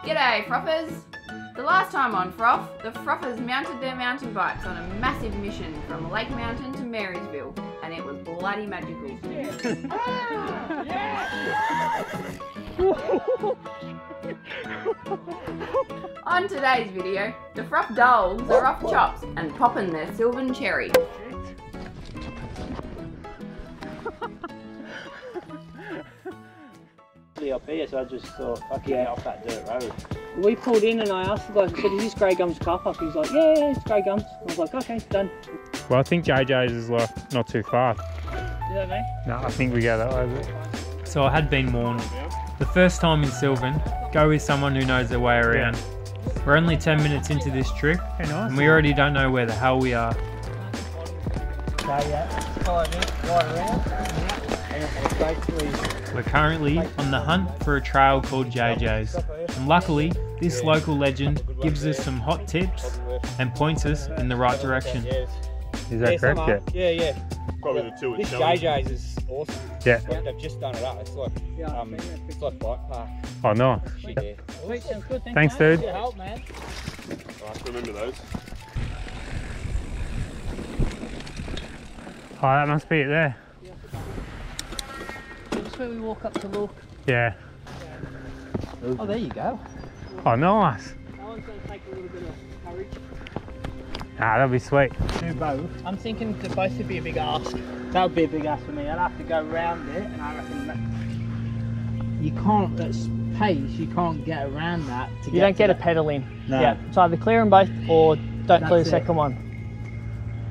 G'day Froffers! The last time on Froff, the Froffers mounted their mountain bikes on a massive mission from Lake Mountain to Marysville, and it was bloody magical. On today's video, the Froff dolls are off chops and popping their Silvan cherry. Up here, so I just thought, fuck yeah, off that dirt road. We pulled in and I asked the guy, I said, is this Grey Gums car park? He was like, yeah, it's Grey Gums. I was like, okay, done. Well, I think JJ's is like not too far. Is that me? No, I think we go that way. So I had been warned. The first time in Silvan, go with someone who knows their way around. Yeah. We're only 10 minutes into this trip, and we already don't know where the hell we are. Okay, yeah, follow me, right around. We're currently on the hunt for a trail called JJ's, and luckily this local legend gives us some hot tips and points us in the right direction. Is that correct? Yeah, yeah. Probably the two. This JJ's is awesome. Yeah. They've just done it up. It's like bike park. Oh no. Shit, yeah. Thanks, dude. Good help, man. Nice to remember those. Oh, that must be it there. That's where we walk up to look. Yeah. Oh, there you go. Oh, nice. That one's going to take a little bit of courage. Ah, that'll be sweet. Do both. I'm thinking that both would be a big ask. That would be a big ask for me. I'd have to go round it, and I reckon that you can't, at pace, you can't get around that. You don't get a pedal in. No. Yeah, it's either clear them both or don't clear the second one.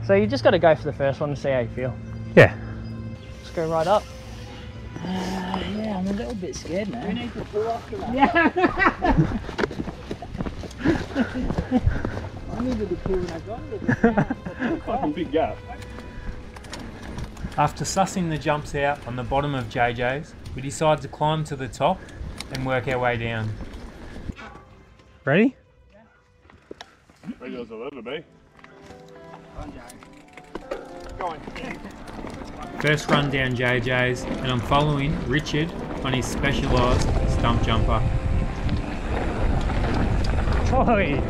So you just got to go for the first one and see how you feel. Yeah. Just go right up. Yeah, I'm a little bit scared now. We need to pull off to that. Yeah. I needed to pull when I got it. Fucking big gap. After sussing the jumps out on the bottom of JJ's, we decide to climb to the top and work our way down. Ready? Ready as I'll ever be. Go on. First run down JJ's, and I'm following Richard on his specialised stump jumper. Oi!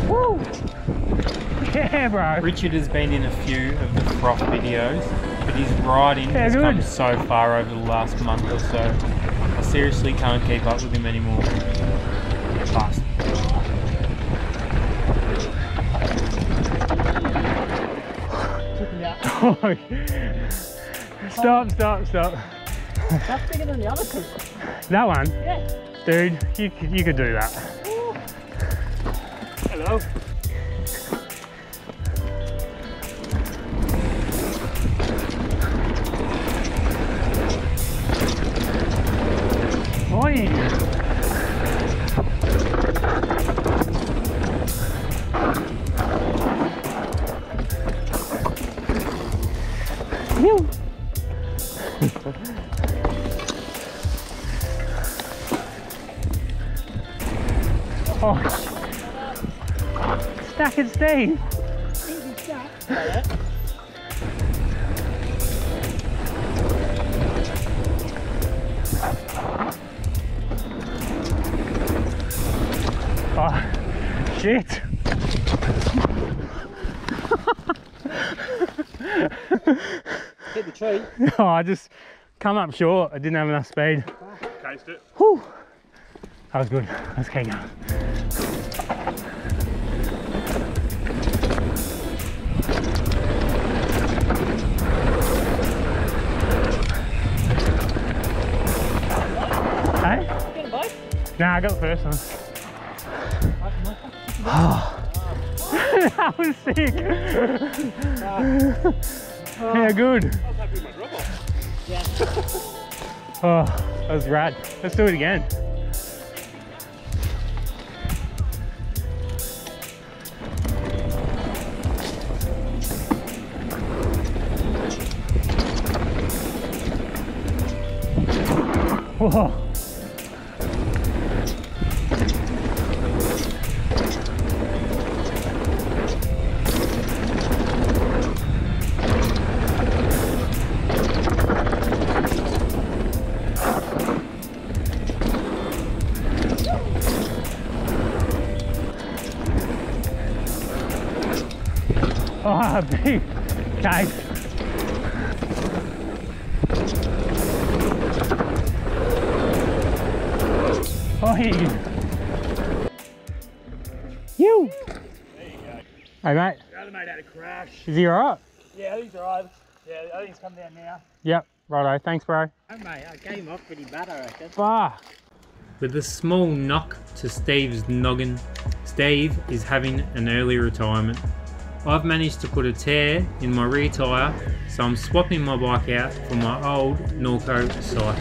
Woo! Yeah, bro! Richard has been in a few of the Froff videos, but his riding has come so far over the last month or so. I seriously can't keep up with him anymore. Fast. Stop. That's bigger than the other two. That one? Yeah. Dude, you could do that. Hello. Oi! Oh, Stack and Steve. Easy stack. Oh, shit. Hit the tree. Oh, I just come up short. I didn't have enough speed. Taste it. Whew. That was good. Let's keep going. Hey? Get them both? Nah, I got the first one. That was sick. Yeah, good. I was happy with my drop off. Yeah. Oh, that was rad. Let's do it again. Whoa. Oh, big cake. Oh, you. Hey mate. The other mate had a crash. Is he alright? Yeah, he's alright. Yeah, I think he's come down now. Yep, righto, thanks bro. Oh mate, I gave him off pretty bad, I reckon. Fuck. With a small knock to Steve's noggin, Steve is having an early retirement. I've managed to put a tear in my rear tyre, so I'm swapping my bike out for my old Norco cycle.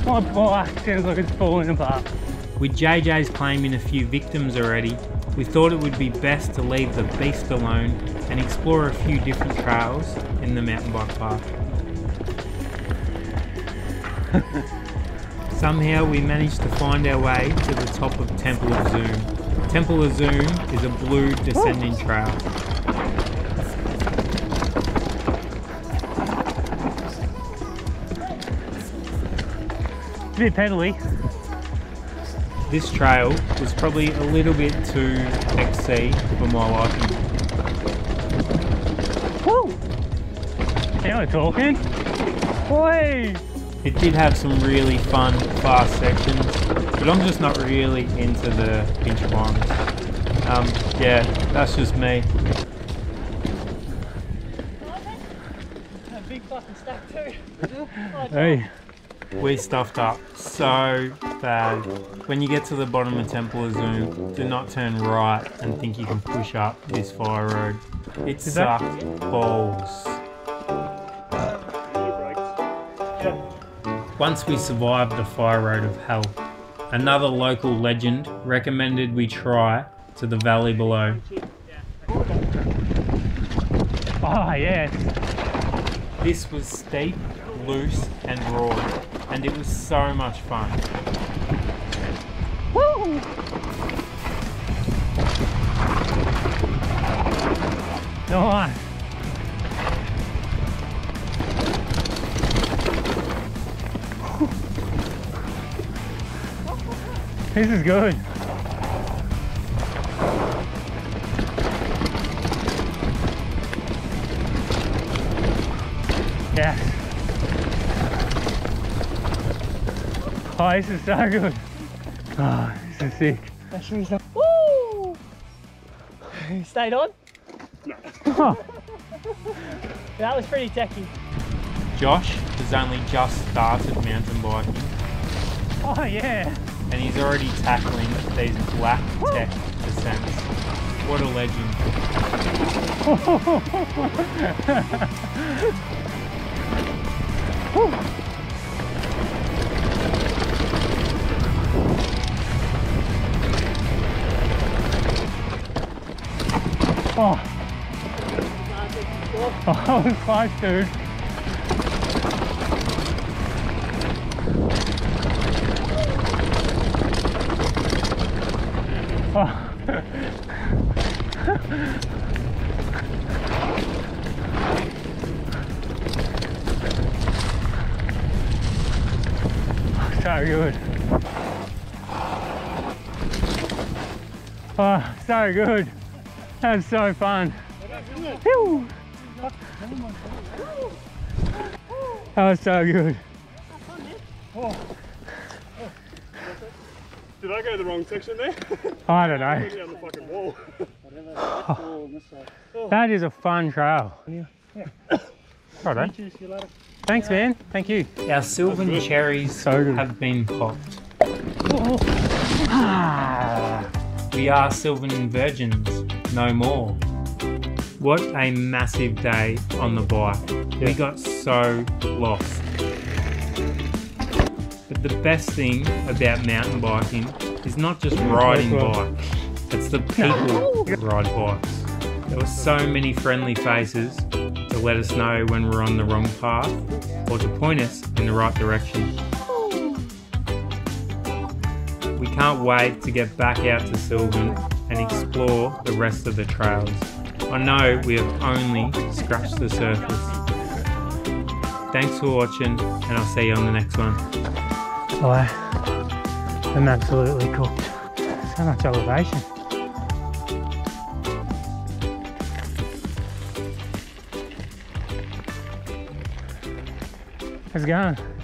My bike feels like it's falling apart. With JJ's claiming a few victims already, we thought it would be best to leave the beast alone and explore a few different trails in the mountain bike park. Somehow we managed to find our way to the top of Temple of Zoom. Temple of Zoom is a blue descending trail. It's a bit pedally. This trail was probably a little bit too XC for my liking. Woo! Now we're talking. Boy! It did have some really fun, fast sections, but I'm just not really into the pinch climbs. Yeah, that's just me. A big fucking stack too. Hey. We stuffed up so bad. When you get to the bottom of Temple of Zoom, do not turn right and think you can push up this fire road. It sucked balls. Once we survived the fire road of hell, another local legend recommended we try to the valley below. Oh yes. This was steep, loose and raw, and it was so much fun. Woo! Nice. This is good. Yeah. Oh, this is so good. Oh, this is sick. Woo! You stayed on? No. Oh. That was pretty techy. Josh has only just started mountain biking. Oh yeah. And he's already tackling these black tech descents. What a legend. Oh. Oh, that was close, dude. Oh. So good. Oh, so good. That was so fun. Whew. That was so good. Oh. Did I go the wrong section there? I don't know. Down the fucking wall. That is a fun trail. Yeah. Righto. Thanks, man. Thank you. Our Silvan cherries have been popped. We are Silvan virgins, no more. What a massive day on the bike. We got so lost. But the best thing about mountain biking is not just riding bikes, it's the people that ride bikes. There were so many friendly faces to let us know when we're on the wrong path or to point us in the right direction. We can't wait to get back out to Silvan and explore the rest of the trails. I know we have only scratched the surface. Thanks for watching, and I'll see you on the next one. Oh, I'm absolutely cooked. So much elevation. How's it going?